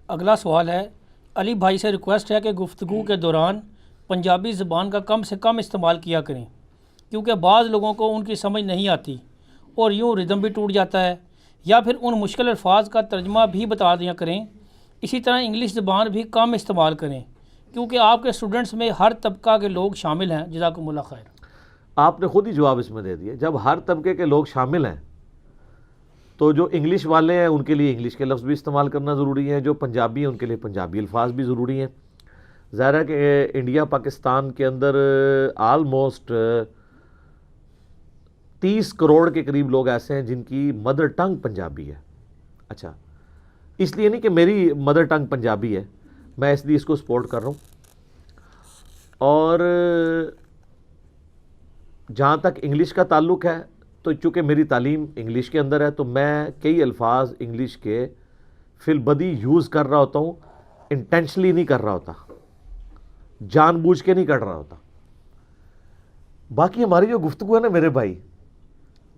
اگلا سوال ہے، علی بھائی سے ریکویسٹ ہے کہ گفتگو کے دوران پنجابی زبان کا کم سے کم استعمال کیا کریں، کیونکہ بعض لوگوں کو ان کی سمجھ نہیں آتی اور یوں ردم بھی ٹوٹ جاتا ہے، یا پھر ان مشکل الفاظ کا ترجمہ بھی بتا دیا کریں۔ اسی طرح انگلش زبان بھی کم استعمال کریں، کیونکہ آپ کے اسٹوڈنٹس میں ہر طبقہ کے لوگ شامل ہیں۔ جزاکم اللہ خیر۔ آپ نے خود ہی جواب اس میں دے دیا، جب ہر طبقے کے لوگ شامل ہیں تو جو انگلش والے ہیں ان کے لیے انگلش کے لفظ بھی استعمال کرنا ضروری ہے، جو پنجابی ہیں ان کے لیے پنجابی الفاظ بھی ضروری ہیں۔ ظاہر ہے کہ انڈیا پاکستان کے اندر آلموسٹ 30 کروڑ کے قریب لوگ ایسے ہیں جن کی مدر ٹنگ پنجابی ہے۔ اچھا، اس لیے نہیں کہ میری مدر ٹنگ پنجابی ہے، میں اس لیے اس کو سپورٹ کر رہا ہوں۔ اور جہاں تک انگلش کا تعلق ہے تو چونکہ میری تعلیم انگلش کے اندر ہے تو میں کئی الفاظ انگلش کے فی البدی یوز کر رہا ہوتا ہوں، انٹینشنلی نہیں کر رہا ہوتا، جان بوجھ کے نہیں کر رہا ہوتا۔ باقی ہماری جو گفتگو ہے نا میرے بھائی،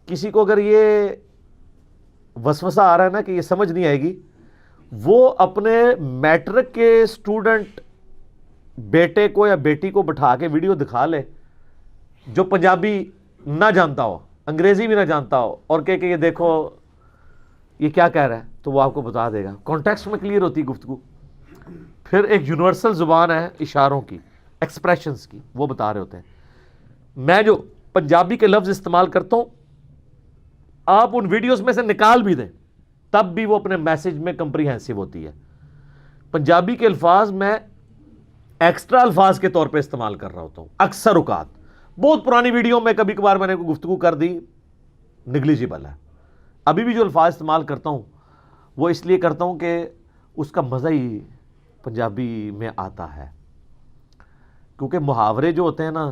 کسی کو اگر یہ وسوسہ آ رہا ہے نا کہ یہ سمجھ نہیں آئے گی، وہ اپنے میٹرک کے اسٹوڈنٹ بیٹے کو یا بیٹی کو بٹھا کے ویڈیو دکھا لے جو پنجابی نہ جانتا ہو، انگریزی بھی نہ جانتا ہو، اور کہ یہ دیکھو یہ کیا کہہ رہا ہے، تو وہ آپ کو بتا دے گا۔ کانٹیکسٹ میں کلیئر ہوتی گفتگو۔ پھر ایک یونیورسل زبان ہے اشاروں کی، ایکسپریشنز کی، وہ بتا رہے ہوتے ہیں۔ میں جو پنجابی کے لفظ استعمال کرتا ہوں آپ ان ویڈیوز میں سے نکال بھی دیں تب بھی وہ اپنے میسج میں کمپریہنسو ہوتی ہے۔ پنجابی کے الفاظ میں ایکسٹرا الفاظ کے طور پہ استعمال کر رہا ہوتا ہوں اکثر اوقات۔ بہت پرانی ویڈیو میں کبھی کبھار میں نے گفتگو کر دی، نگلیجیبل ہے۔ ابھی بھی جو الفاظ استعمال کرتا ہوں وہ اس لیے کرتا ہوں کہ اس کا مزہ ہی پنجابی میں آتا ہے، کیونکہ محاورے جو ہوتے ہیں نا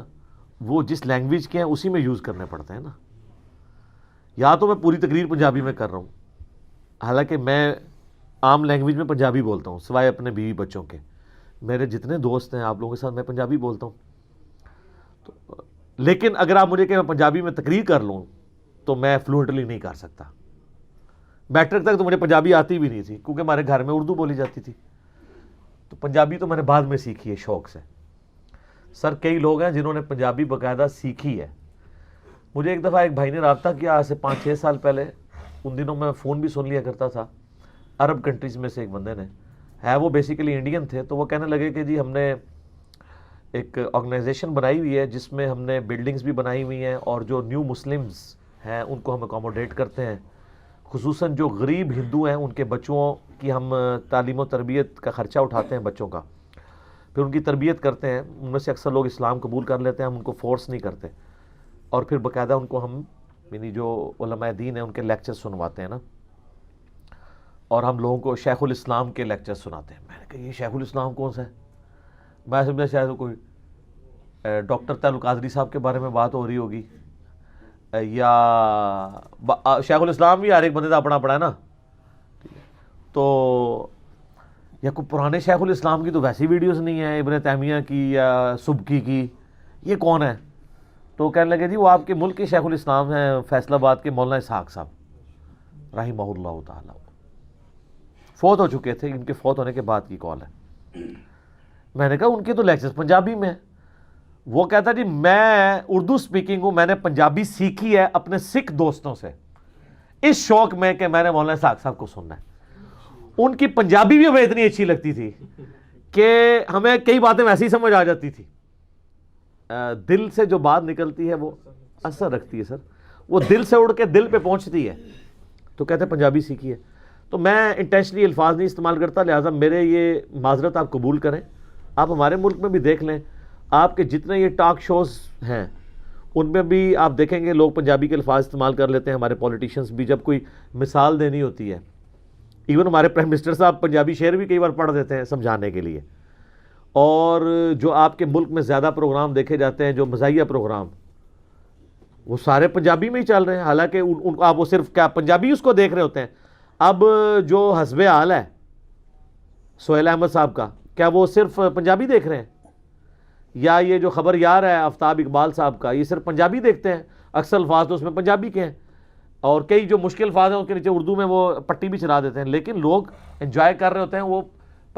وہ جس لینگویج کے ہیں اسی میں یوز کرنے پڑتے ہیں نا۔ یا تو میں پوری تقریر پنجابی میں کر رہا ہوں، حالانکہ میں عام لینگویج میں پنجابی بولتا ہوں سوائے اپنے بیوی بچوں کے۔ میرے جتنے دوست ہیں آپ لوگوں کے ساتھ میں پنجابی بولتا ہوں، لیکن اگر آپ مجھے کہ میں پنجابی میں تقریر کر لوں تو میں فلوئنٹلی نہیں کر سکتا۔ میٹرک تک تو مجھے پنجابی آتی بھی نہیں تھی، کیونکہ ہمارے گھر میں اردو بولی جاتی تھی، تو پنجابی تو میں نے بعد میں سیکھی ہے شوق سے۔ سر کئی لوگ ہیں جنہوں نے پنجابی باقاعدہ سیکھی ہے۔ مجھے ایک دفعہ ایک بھائی نے رابطہ کیا آج سے 5-6 سال پہلے، ان دنوں میں فون بھی سن لیا کرتا تھا، عرب کنٹریز میں سے ایک بندے نے، ہے وہ بیسیکلی انڈین تھے، تو وہ کہنے لگے کہ جی ہم نے ایک آرگنائزیشن بنائی ہوئی ہے جس میں ہم نے بلڈنگز بھی بنائی ہوئی ہیں، اور جو نیو مسلمز ہیں ان کو ہم اکوموڈیٹ کرتے ہیں، خصوصاً جو غریب ہندو ہیں ان کے بچوں کی ہم تعلیم و تربیت کا خرچہ اٹھاتے ہیں بچوں کا، پھر ان کی تربیت کرتے ہیں۔ ان میں سے اکثر لوگ اسلام قبول کر لیتے ہیں، ہم ان کو فورس نہیں کرتے، اور پھر باقاعدہ ان کو ہم یعنی جو علماء دین ہیں ان کے لیکچر سنواتے ہیں نا، اور ہم لوگوں کو شیخ الاسلام کے لیکچر سناتے ہیں۔ میں نے کہا یہ شیخ الاسلام کون سا ہے؟ میں سمجھا شاید کوئی ڈاکٹر تعلق قادری صاحب کے بارے میں بات ہو رہی ہوگی، یا شیخ الاسلام بھی ہر ایک بندے کا اپنا پڑا ہے نا، تو یا کوئی پرانے شیخ الاسلام کی تو ویسی ویڈیوز نہیں ہیں، ابن تیمیہ کی یا سبکی کی، یہ کون ہے؟ تو کہنے لگے جی وہ آپ کے ملک کے شیخ الاسلام ہیں، فیصل آباد کے مولانا اسحاق صاحب رحمہ اللہ تعالی، فوت ہو چکے تھے، ان کے فوت ہونے کے بعد کی کال ہے۔ میں نے کہا ان کے تو لیکچرز پنجابی میں۔ وہ کہتا جی میں اردو سپیکنگ ہوں، میں نے پنجابی سیکھی ہے اپنے سکھ دوستوں سے، اس شوق میں کہ میں نے مولانا اسحاق صاحب کو سننا ہے۔ ان کی پنجابی بھی ہمیں اتنی اچھی لگتی تھی کہ ہمیں کئی باتیں ویسے ہی سمجھ آ جاتی تھی۔ دل سے جو بات نکلتی ہے وہ اثر رکھتی ہے سر، وہ دل سے اڑ کے دل پہ پہنچتی ہے، تو کہتے ہیں پنجابی سیکھی ہے۔ تو میں انٹینشنلی الفاظ نہیں استعمال کرتا، لہٰذا میرے یہ معذرت آپ قبول کریں۔ آپ ہمارے ملک میں بھی دیکھ لیں، آپ کے جتنے یہ ٹاک شوز ہیں ان میں بھی آپ دیکھیں گے لوگ پنجابی کے الفاظ استعمال کر لیتے ہیں۔ ہمارے پولیٹیشینس بھی جب کوئی مثال دینی ہوتی ہے، ایون ہمارے پرائم منسٹر صاحب پنجابی شعر بھی کئی بار پڑھ دیتے ہیں سمجھانے کے لیے۔ اور جو آپ کے ملک میں زیادہ پروگرام دیکھے جاتے ہیں جو مزاحیہ پروگرام، وہ سارے پنجابی میں ہی چل رہے ہیں، حالانکہ آپ وہ صرف کیا پنجابی اس کو دیکھ رہے ہوتے ہیں۔ اب جو حسب حال ہے سہیل احمد صاحب کا، کیا وہ صرف پنجابی دیکھ رہے ہیں؟ یا یہ جو خبر یار ہے آفتاب اقبال صاحب کا، یہ صرف پنجابی دیکھتے ہیں؟ اکثر الفاظ تو اس میں پنجابی کے ہیں، اور کئی جو مشکل الفاظ ہیں ان کے نیچے اردو میں وہ پٹی بھی چلا دیتے ہیں، لیکن لوگ انجوائے کر رہے ہوتے ہیں، وہ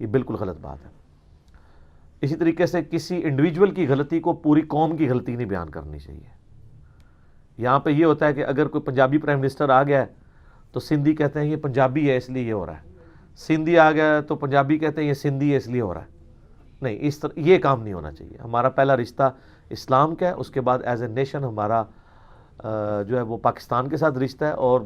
یہ بالکل غلط بات ہے. اسی طریقے سے کسی انڈیویجول کی غلطی کو پوری قوم کی غلطی نہیں بیان کرنی چاہیے. یہاں پہ یہ ہوتا ہے کہ اگر کوئی پنجابی پرائم منسٹر آ گیا ہے تو سندھی کہتے ہیں یہ پنجابی ہے اس لیے یہ ہو رہا ہے, سندھی آ گیا تو پنجابی کہتے ہیں یہ سندھی ہے اس لیے ہو رہا ہے. نہیں, اس طرح یہ کام نہیں ہونا چاہیے. ہمارا پہلا رشتہ اسلام کا ہے, اس کے بعد ایز اے نیشن ہمارا جو ہے وہ پاکستان کے ساتھ رشتہ ہے. اور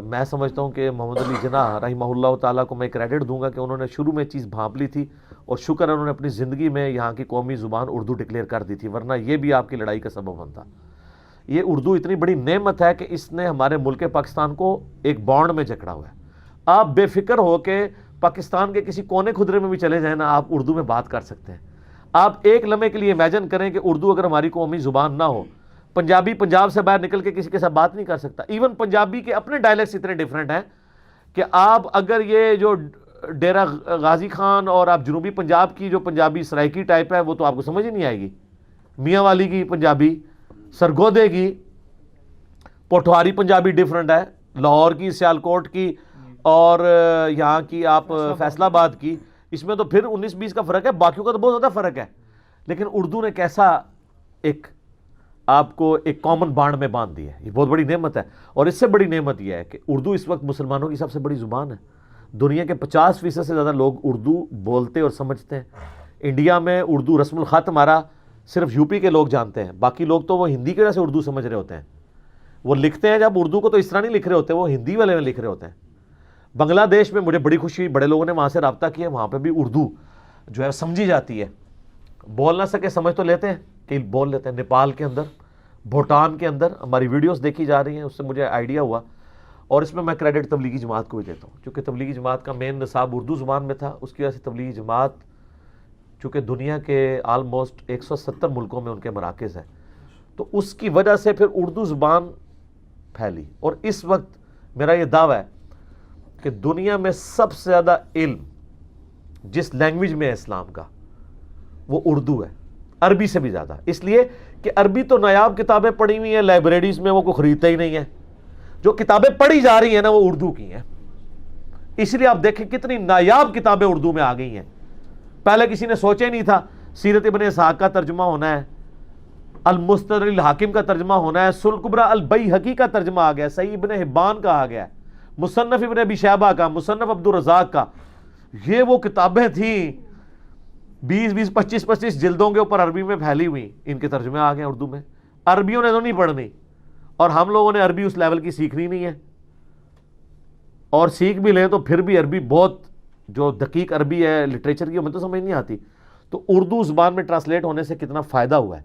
میں سمجھتا ہوں کہ محمد علی جناح رحمہ اللہ تعالیٰ کو میں کریڈٹ دوں گا کہ انہوں نے شروع میں چیز بھانپ لی تھی, اور شکر ہے انہوں نے اپنی زندگی میں یہاں کی قومی زبان اردو ڈکلیئر کر دی تھی, ورنہ یہ بھی آپ کی لڑائی کا سبب بنتا. یہ اردو اتنی بڑی نعمت ہے کہ اس نے ہمارے ملک پاکستان کو ایک بانڈ میں جکڑا ہوا ہے. آپ بے فکر ہو کے پاکستان کے کسی کونے خدرے میں بھی چلے جائیں نا, آپ اردو میں بات کر سکتے ہیں. آپ ایک لمحے کے لیے امیجن کریں کہ اردو اگر ہماری قومی زبان نہ ہو, پنجابی پنجاب سے باہر نکل کے کسی کے ساتھ بات نہیں کر سکتا. ایون پنجابی کے اپنے ڈائلیکٹس اتنے ڈیفرنٹ ہیں کہ آپ اگر یہ جو ڈیرہ غازی خان اور آپ جنوبی پنجاب کی جو پنجابی سرائکی ٹائپ ہے وہ تو آپ کو سمجھ ہی نہیں آئے گی. میاں والی کی پنجابی, سرگودے کی, پوٹھواری پنجابی ڈیفرنٹ ہے, لاہور کی, سیالکوٹ کی, اور یہاں کی آپ فیصل آباد کی, اس میں تو پھر 19-20 کا فرق ہے, باقیوں کا تو بہت زیادہ فرق ہے. لیکن اردو نے کیسا ایک آپ کو ایک کامن بانڈ میں باندھ دیا ہے. یہ بہت بڑی نعمت ہے. اور اس سے بڑی نعمت یہ ہے کہ اردو اس وقت مسلمانوں کی سب سے بڑی زبان ہے. دنیا کے 50% سے زیادہ لوگ اردو بولتے اور سمجھتے ہیں. انڈیا میں اردو رسم الخط ہمارا صرف یو پی کے لوگ جانتے ہیں, باقی لوگ تو وہ ہندی کی وجہ سے اردو سمجھ رہے ہوتے ہیں. وہ لکھتے ہیں جب اردو کو تو اس طرح نہیں لکھ رہے ہوتے, وہ ہندی والے میں لکھ رہے ہوتے ہیں. بنگلہ دیش میں مجھے بڑی خوشی, بڑے لوگوں نے وہاں سے رابطہ کیا, وہاں پہ بھی اردو جو ہے سمجھی جاتی ہے. بول نہ سکے سمجھ تو لیتے ہیں, کہ بول لیتے ہیں. نیپال کے اندر, بھوٹان کے اندر ہماری ویڈیوز دیکھی جا رہی ہیں, اس سے مجھے آئیڈیا ہوا. اور اس میں میں کریڈٹ تبلیغی جماعت کو بھی دیتا ہوں, چونکہ تبلیغی جماعت کا مین نصاب اردو زبان میں تھا. اس کی وجہ سے تبلیغی جماعت چونکہ دنیا کے آلموسٹ 170 ملکوں میں ان کے مراکز ہیں, تو اس کی وجہ سے پھر اردو زبان پھیلی. اور اس وقت میرا یہ دعویٰ ہے کہ دنیا میں سب سے زیادہ علم جس لینگویج میں ہے اسلام کا وہ اردو ہے, عربی سے بھی زیادہ. اس لیے کہ عربی تو نایاب کتابیں پڑھی ہوئی ہیں لائبریریز میں, وہ کوئی خریدتا ہی نہیں ہے. جو کتابیں پڑھی جا رہی ہیں نا وہ اردو کی ہیں. اس لیے آپ دیکھیں کتنی نایاب کتابیں اردو میں آ گئی ہیں. پہلے کسی نے سوچا ہی نہیں تھا. سیرت ابن اسحاق کا ترجمہ ہونا ہے, المستدرک الحاکم کا ترجمہ ہونا ہے, سلکبرا البیہقی کا ترجمہ آ گیا, صحیح ابن حبان کا آ گیا ہے, مصنف ابن ابی شیبہ کا, مصنف عبدالرزاق کا. یہ وہ کتابیں تھیں 20-20 25-25 جلدوں کے اوپر عربی میں پھیلی ہوئی, ان کے ترجمے آ گئے اردو میں. عربیوں نے تو نہیں پڑھنی, اور ہم لوگوں نے عربی اس لیول کی سیکھنی نہیں ہے, اور سیکھ بھی لیں تو پھر بھی عربی بہت جو دقیق عربی ہے لٹریچر کی, ہمیں تو سمجھ نہیں آتی. تو اردو زبان میں ٹرانسلیٹ ہونے سے کتنا فائدہ ہوا ہے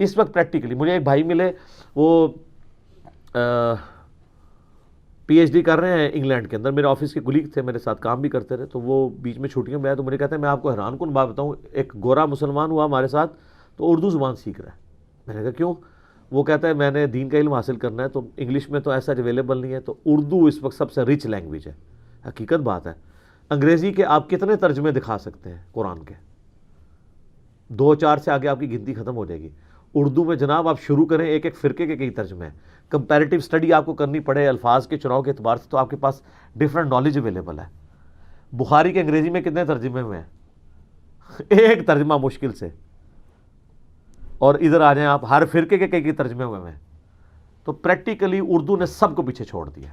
اس وقت پریکٹیکلی. مجھے ایک بھائی ملے, وہ پی ایچ ڈی کر رہے ہیں انگلینڈ کے اندر, میرے آفس کے کولیگ تھے, میرے ساتھ کام بھی کرتے رہے. تو وہ بیچ میں چھٹیوں میں آئے تو مجھے کہتے ہیں میں آپ کو حیران کن بات بتاؤں, ایک گورا مسلمان ہوا ہمارے ساتھ تو اردو زبان سیکھ رہا ہے. میں نے کہا کیوں؟ وہ کہتا ہے میں نے دین کا علم حاصل کرنا ہے, تو انگلش میں تو ایسا اویلیبل نہیں ہے, تو اردو اس وقت سب سے رچ لینگویج ہے. حقیقت بات ہے. انگریزی کے آپ کتنے ترجمے دکھا سکتے ہیں قرآن کے؟ 2-4 سے آگے آپ کی گنتی ختم ہو جائے گی. اردو میں جناب آپ شروع کریں, ایک ایک فرقے کے کئی ترجمے ہیں. کمپیریٹیو سٹڈی آپ کو کرنی پڑے الفاظ کے چناؤ کے اعتبار سے تو آپ کے پاس ڈفرینٹ نالج اویلیبل ہے. بخاری کے انگریزی میں کتنے ترجمے ہوئے ہیں؟ ایک ترجمہ مشکل سے. اور ادھر آ جائیں آپ, ہر فرقے کے کئی ترجمے ہوئے ہیں. تو پریکٹیکلی اردو نے سب کو پیچھے چھوڑ دیا,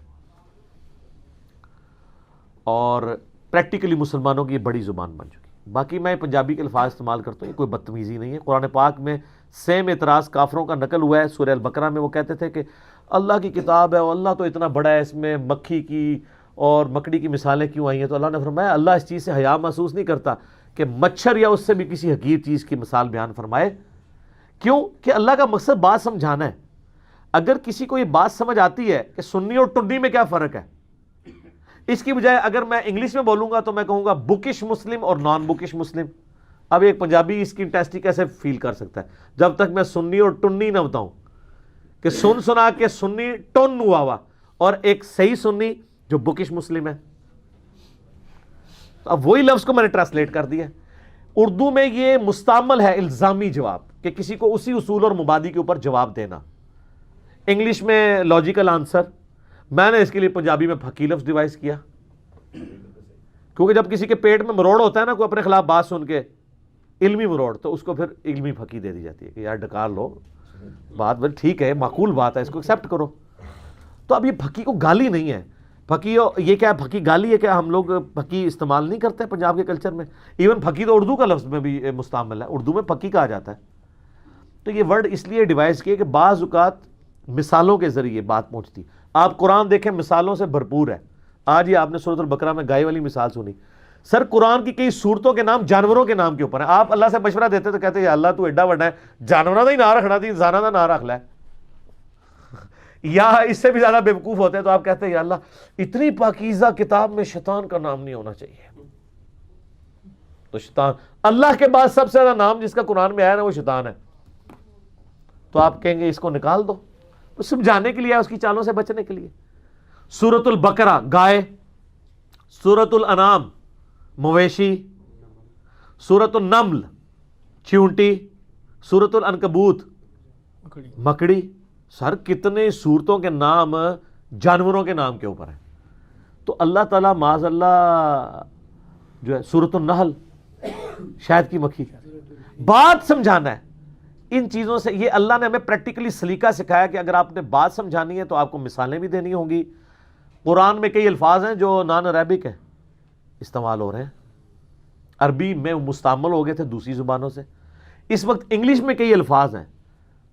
اور پریکٹیکلی مسلمانوں کی یہ بڑی زبان بن چکی. باقی میں پنجابی کے الفاظ استعمال کرتا ہوں, یہ کوئی بدتمیزی نہیں ہے. قرآن پاک میں سیم اعتراض کافروں کا نقل ہوا ہے. سورہ البقرہ میں وہ کہتے تھے کہ اللہ کی کتاب ہے اور اللہ تو اتنا بڑا ہے, اس میں مکھی کی اور مکڑی کی مثالیں کیوں آئی ہیں؟ تو اللہ نے فرمایا اللہ اس چیز سے حیا محسوس نہیں کرتا کہ مچھر یا اس سے بھی کسی حقیر چیز کی مثال بیان فرمائے. کیوں؟ کہ اللہ کا مقصد بات سمجھانا ہے. اگر کسی کو یہ بات سمجھ آتی ہے کہ سنی اور ٹنی میں کیا فرق ہے, اس کی بجائے اگر میں انگلش میں بولوں گا تو میں کہوں گا بکش مسلم اور نان بکش مسلم. اب ایک پنجابی اس کی انٹیسٹی کیسے فیل کر سکتا ہے جب تک میں سنی اور ٹنی نہ بتاؤں کہ سن سنا کے سنی ٹن ہوا ہوا, اور ایک صحیح سنی جو بکش مسلم ہے. اب وہی لفظ کو میں نے ٹرانسلیٹ کر دیا. اردو میں یہ مستعمل ہے الزامی جواب, کہ کسی کو اسی اصول اور مبادی کے اوپر جواب دینا. انگلش میں لاجیکل آنسر. میں نے اس کے لیے پنجابی میں پھکی لفظ ڈیوائز کیا کیونکہ جب کسی کے پیٹ میں مروڑ ہوتا ہے نا کوئی اپنے خلاف بات سن کے، علمی مروڑ، تو اس کو پھر علمی پھکی دے دی جاتی ہے کہ یار ڈکار لو بات، بھائی ٹھیک ہے معقول بات ہے، اس کو ایکسیپٹ کرو. تو اب یہ پھکی کو گالی نہیں ہے، پھکی یہ کیا ہے، پھکی گالی ہے. کیا ہم لوگ پھکی استعمال نہیں کرتے پنجاب کے کلچر میں؟ ایون پھکی تو اردو کا لفظ میں بھی مستعمل ہے، اردو میں پھکی کہا جاتا ہے. تو یہ ورڈ اس لیے ڈیوائز کیے کہ بعض اوقات مثالوں کے ذریعے بات پہنچتی. آپ قرآن دیکھیں مثالوں سے بھرپور ہے. آج ہی آپ نے سورۃ البقرہ میں گائے والی مثال سنی. سر قرآن کی کئی صورتوں کے نام جانوروں کے نام کے اوپر ہیں. آپ اللہ سے مشورہ دیتے تو کہتے ہیں یا اللہ تو ایڈا بڑا ہے، جانوروں کا ہی نام رکھنا تھی، انسانوں کا نام رکھ لے. یا اس سے بھی زیادہ بیوقوف ہوتے ہیں تو آپ کہتے ہیں یا اللہ اتنی پاکیزہ کتاب میں شیطان کا نام نہیں ہونا چاہیے. تو شیطان، اللہ کے بعد سب سے زیادہ نام جس کا قرآن میں آیا نا وہ شیطان ہے. تو آپ کہیں گے اس کو نکال دو. وہ سمجھانے کے لیے ہے، اس کی چالوں سے بچنے کے لیے. سورۃ البقرہ گائے، سورۃ الانعام مویشی، سورۃ النمل چیونٹی، سورۃ العنکبوت مکڑی. سر کتنے صورتوں کے نام جانوروں کے نام کے اوپر ہیں. تو اللہ تعالیٰ معاذ اللہ جو ہے سورۃ النحل شہد کی مکھی. بات سمجھانا ہے ان چیزوں سے. یہ اللہ نے ہمیں پریکٹیکلی سلیقہ سکھایا کہ اگر آپ نے بات سمجھانی ہے تو آپ کو مثالیں بھی دینی ہوں گی. قرآن میں کئی الفاظ ہیں جو نان عربک ہیں، استعمال ہو رہے ہیں، عربی میں مستعمل ہو گئے تھے دوسری زبانوں سے. اس وقت انگلش میں کئی الفاظ ہیں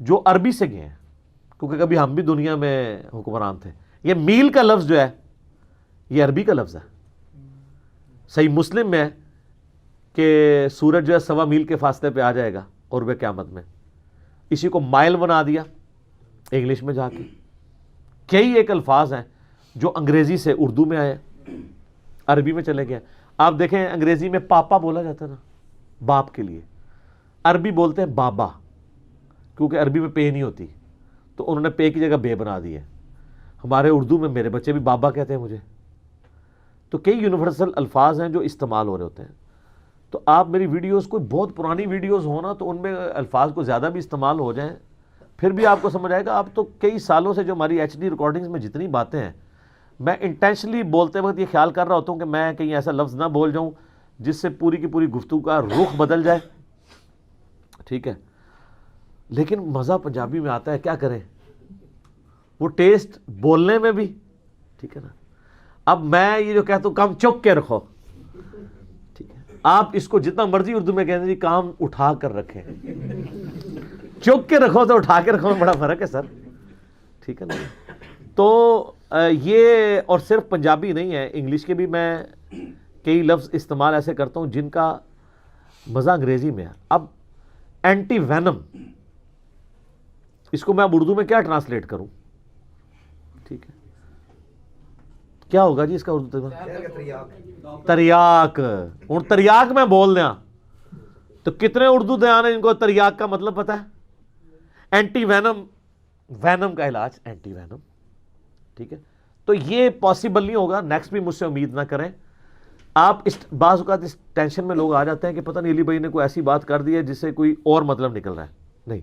جو عربی سے گئے ہیں، کیونکہ کبھی ہم بھی دنیا میں حکمران تھے. یہ میل کا لفظ جو ہے یہ عربی کا لفظ ہے. صحیح مسلم میں ہے کہ سورج جو ہے 1.25 میل کے فاصلے پہ آ جائے گا قرب قیامت میں. اسی کو مائل بنا دیا انگلش میں جا کے. کئی ایک الفاظ ہیں جو انگریزی سے اردو میں آئے، عربی میں چلے گئے. آپ دیکھیں انگریزی میں پاپا بولا جاتا ہے نا باپ کے لیے، عربی بولتے ہیں بابا، کیونکہ عربی میں پے نہیں ہوتی تو انہوں نے پے کی جگہ بے بنا دی ہے. ہمارے اردو میں میرے بچے بھی بابا کہتے ہیں مجھے. تو کئی یونیورسل الفاظ ہیں جو استعمال ہو رہے ہوتے ہیں. تو آپ میری ویڈیوز کوئی بہت پرانی ویڈیوز ہونا تو ان میں الفاظ کو زیادہ بھی استعمال ہو جائیں پھر بھی آپ کو سمجھ آئے گا. آپ تو کئی سالوں سے جو ہماری ایچ ڈی ریکارڈنگز میں جتنی باتیں ہیں، میں انٹینشنلی بولتے وقت یہ خیال کر رہا ہوتا ہوں کہ میں کہیں ایسا لفظ نہ بول جاؤں جس سے پوری کی پوری گفتگو کا رخ بدل جائے. ٹھیک ہے، لیکن مزہ پنجابی میں آتا ہے، کیا کریں، وہ ٹیسٹ بولنے میں بھی. ٹھیک ہے نا. اب میں یہ جو کہتا ہوں کام چک کے رکھو، ٹھیک ہے، آپ اس کو جتنا مرضی اردو میں کہتے ہیں کام اٹھا کر رکھیں. چک کے رکھو تو اٹھا کے رکھو میں بڑا فرق ہے سر. ٹھیک ہے نا. تو یہ اور صرف پنجابی نہیں ہے، انگلش کے بھی میں کئی لفظ استعمال ایسے کرتا ہوں جن کا مزہ انگریزی میں ہے. اب اینٹی وینم، اس کو میں اب اردو میں کیا ٹرانسلیٹ کروں؟ ٹھیک ہے، کیا ہوگا جی اس کا اردو ترجمہ؟ تریاک. ہوں تریاک میں بول دیا تو کتنے اردو دیان ہیں ان کو تریاک کا مطلب پتا ہے؟ اینٹی وینم، وینم کا علاج اینٹی وینم. ٹھیک ہے، تو یہ پاسبل نہیں ہوگا. نیکسٹ بھی مجھ سے امید نہ کریں. آپ اس بعض اوقات اس ٹینشن میں لوگ آ جاتے ہیں کہ پتہ نہیں علی بھائی نے کوئی ایسی بات کر دی ہے جس سے کوئی اور مطلب نکل رہا ہے. نہیں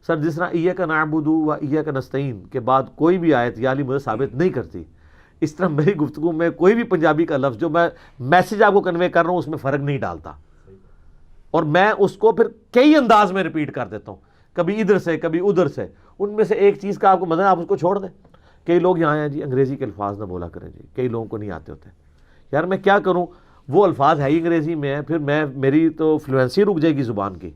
سر، جس طرح ایاک نعبد و ایاک نستعین کے بعد کوئی بھی آیت یا علی مجھے ثابت نہیں کرتی، اس طرح میری گفتگو میں کوئی بھی پنجابی کا لفظ جو میں میسج آپ کو کنوے کر رہا ہوں اس میں فرق نہیں ڈالتا. اور میں اس کو پھر کئی انداز میں ریپیٹ کر دیتا ہوں، کبھی ادھر سے کبھی ادھر سے. ان میں سے ایک چیز کا آپ کو مزہ ہے، آپ اس کو چھوڑ دیں. کئی لوگ یہاں ہیں جی انگریزی کے الفاظ نہ بولا کریں جی، کئی لوگوں کو نہیں آتے ہوتے. یار میں کیا کروں، وہ الفاظ ہے ہی انگریزی میں ہے، پھر میری تو فلوئنسی رک جائے گی زبان کی.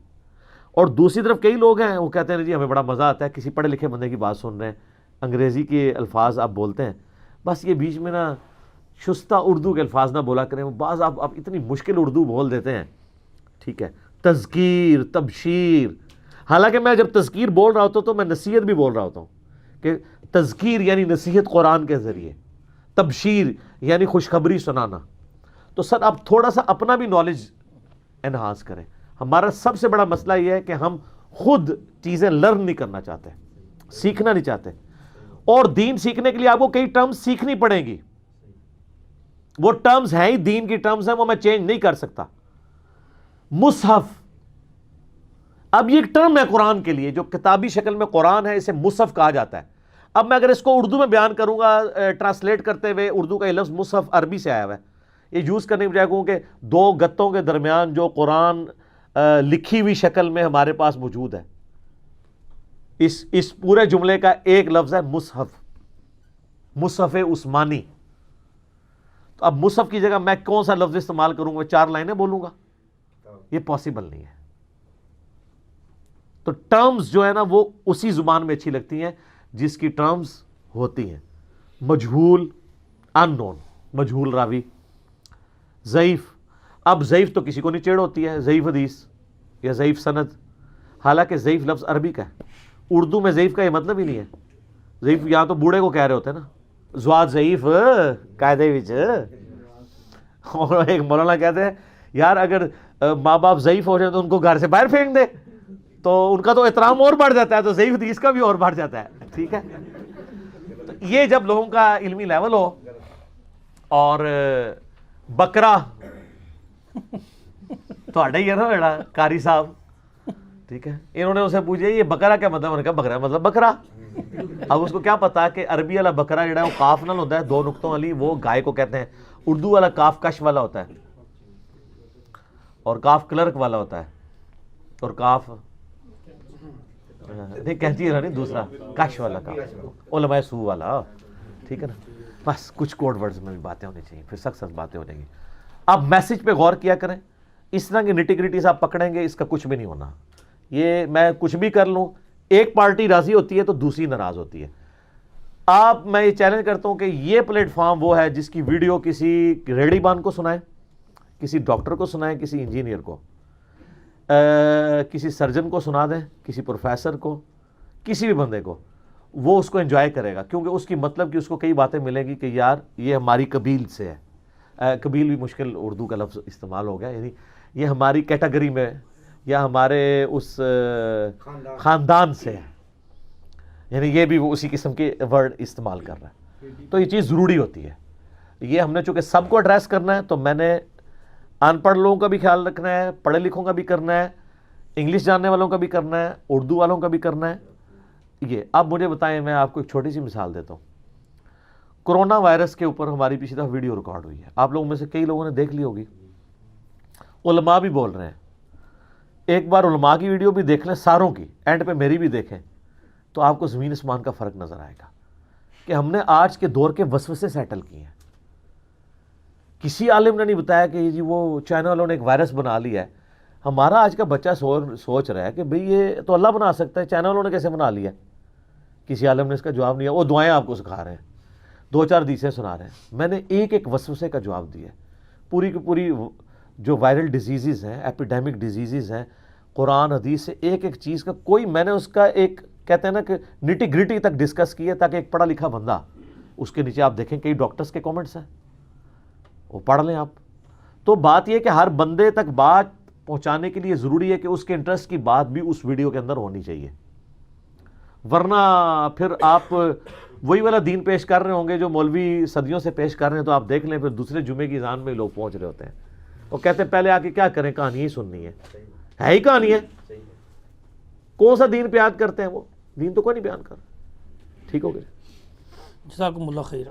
اور دوسری طرف کئی لوگ ہیں وہ کہتے ہیں جی ہمیں بڑا مزہ آتا ہے کسی پڑھے لکھے بندے کی بات سن رہے ہیں، انگریزی کے الفاظ آپ بولتے ہیں، بس یہ بیچ میں نا شستہ اردو کے الفاظ نہ بولا کریں. بعض آپ اتنی مشکل اردو بول دیتے ہیں. ٹھیک ہے، تذکیر، تبشیر. حالانکہ میں جب تذکیر بول رہا ہوتا ہوں تو میں نصیحت بھی بول رہا ہوتا ہوں کہ تذکیر یعنی نصیحت قرآن کے ذریعے، تبشیر یعنی خوشخبری سنانا. تو سر آپ تھوڑا سا اپنا بھی نالج انہانس کریں. ہمارا سب سے بڑا مسئلہ یہ ہے کہ ہم خود چیزیں لرن نہیں کرنا چاہتے، سیکھنا نہیں چاہتے. اور دین سیکھنے کے لیے آپ کو کئی ٹرمز سیکھنی پڑیں گی. وہ ٹرمز ہیں ہی دین کی ٹرمز ہیں، وہ میں چینج نہیں کر سکتا. مصحف، اب یہ ایک ٹرم ہے قرآن کے لیے جو کتابی شکل میں قرآن ہے، اسے مصحف کہا جاتا ہے. اب میں اگر اس کو اردو میں بیان کروں گا ٹرانسلیٹ کرتے ہوئے، اردو کا یہ لفظ مصحف عربی سے آیا ہوا ہے، یہ یوز کرنے کی بجائے کہوں کہ دو گتوں کے درمیان جو قرآن لکھی ہوئی شکل میں ہمارے پاس موجود ہے، اس پورے جملے کا ایک لفظ ہے مصحف، مصحف عثمانی. تو اب مصحف کی جگہ میں کون سا لفظ استعمال کروں گا؟ 4 لائنیں بولوں گا؟ یہ پاسبل نہیں ہے. تو ٹرمز جو ہے نا وہ اسی زبان میں اچھی لگتی ہیں جس کی ٹرمز ہوتی ہیں. مجہول، ان نون، مجہول راوی، ضعیف. اب ضعیف تو کسی کو نہیں چیڑ ہوتی ہے، ضعیف حدیث یا ضعیف سند، حالانکہ ضعیف لفظ عربی کا ہے. اردو میں ضعیف کا یہ مطلب ہی نہیں ہے. ضعیف یہاں تو بوڑھے کو کہہ رہے ہوتے ہیں نا، زواد ضعیف قاعدے وچ. اور ایک مولانا کہتے ہیں یار اگر ماں باپ ضعیف ہو جائیں تو ان کو گھر سے باہر پھینک دے، تو ان کا تو احترام اور بڑھ جاتا ہے، تو ضعیف حدیث کا بھی اور بڑھ جاتا ہے. ٹھیک ہے، تو یہ جب لوگوں کا علمی لیول ہو. اور بکرا تو ہی ہے نا بیڑا قاری صاحب، ٹھیک ہے، انہوں نے اسے پوچھا یہ بکرا کیا مطلب؟ انہوں نے کہا بکرا مطلب بکرا. اب اس کو کیا پتا کہ عربی والا بکرا جڑا ہے وہ کاف نال ہوتا ہے 2 نقطوں والی، وہ گائے کو کہتے ہیں. اردو والا کاف کش والا ہوتا ہے، اور کاف کلرک والا ہوتا ہے، اور کاف نہیں کہتی ہے نہیں دوسرا کش والا کاف علماء سو والا. ٹھیک ہے نا، بس کچھ کوڈ ورڈز میں بھی باتیں ہونی چاہیے، پھر سخت باتیں ہو جائیں گی. اب میسج پہ غور کیا کریں. اس طرح کی نٹی گریٹی سے آپ پکڑیں گے اس کا کچھ بھی نہیں ہونا. یہ میں کچھ بھی کر لوں، ایک پارٹی راضی ہوتی ہے تو دوسری ناراض ہوتی ہے. میں یہ چیلنج کرتا ہوں کہ یہ پلیٹ فارم وہ ہے جس کی ویڈیو کسی ریڑھی بان کو سنائیں، کسی ڈاکٹر کو سنائیں، کسی انجینئر کو، کسی سرجن کو سنا دیں، کسی پروفیسر کو، کسی بھی بندے کو، وہ اس کو انجوائے کرے گا، کیونکہ اس کی مطلب کہ اس کو کئی باتیں ملیں گی کہ یار یہ ہماری قبیل سے ہے. قبیل بھی مشکل اردو کا لفظ استعمال ہو گیا، یعنی یہ ہماری کیٹیگری میں یا ہمارے اس خاندان سے ہے، یعنی یہ بھی وہ اسی قسم کے ورڈ استعمال کر رہا ہے. تو یہ چیز ضروری ہوتی ہے. یہ ہم نے چونکہ سب کو ایڈریس کرنا ہے، تو میں نے ان پڑھ لوگوں کا بھی خیال رکھنا ہے، پڑھے لکھوں کا بھی کرنا ہے، انگلش جاننے والوں کا بھی کرنا ہے، اردو والوں کا بھی کرنا ہے. یہ اب مجھے بتائیں، میں آپ کو ایک چھوٹی سی مثال دیتا ہوں. کرونا وائرس کے اوپر ہماری پچھلی دفعہ ویڈیو ریکارڈ ہوئی ہے، آپ لوگوں میں سے کئی لوگوں نے دیکھ لی ہوگی. علماء بھی بول رہے ہیں. ایک بار علماء کی ویڈیو بھی دیکھ لیں، ساروں کی، اینڈ پہ میری بھی دیکھیں، تو آپ کو زمین اسمان کا فرق نظر آئے گا کہ ہم نے آج کے دور کے وسوسے سیٹل کیے ہیں. کسی عالم نے نہیں بتایا کہ جی وہ چائنا والوں نے ایک وائرس بنا لیا ہے. ہمارا آج کا بچہ سوچ رہا ہے کہ بھئی یہ تو اللہ بنا سکتا ہے، چائنا والوں نے کیسے بنا لیا؟ کسی عالم نے اس کا جواب نہیں ہے. وہ دعائیں آپ کو سکھا رہے ہیں، 2-4 حدیثیں سنا رہے ہیں. میں نے ایک وسوسے کا جواب دیا ہے. پوری کی پوری جو وائرل ڈیزیزز ہیں، ایپیڈیمک ڈیزیزز ہیں، قرآن حدیث سے ایک ایک چیز کا کوئی، میں نے اس کا ایک کہتے ہیں نا کہ نٹی گریٹی تک ڈسکس کی ہے، تاکہ ایک پڑھا لکھا بندہ، اس کے نیچے آپ دیکھیں کئی ڈاکٹرز کے کامنٹس ہیں، وہ پڑھ لیں آپ. تو بات یہ کہ ہر بندے تک بات پہنچانے کے لیے ضروری ہے کہ اس کے انٹرسٹ کی بات بھی اس ویڈیو کے اندر ہونی چاہیے، ورنہ پھر آپ وہی والا دین پیش کر رہے ہوں گے جو مولوی صدیوں سے پیش کر رہے ہیں. تو آپ دیکھ لیں پھر دوسرے جمعے کی اذان میں لوگ پہنچ رہے ہوتے ہیں، وہ کہتے ہیں پہلے آ کے کیا کریں، کہانی ہی سننی ہے ہی کہانی ہے. کون سا دین پہ یاد کرتے ہیں؟ وہ دین تو کوئی نہیں بیان کر. ٹھیک ہو گیا. جزاکم اللہ خیر.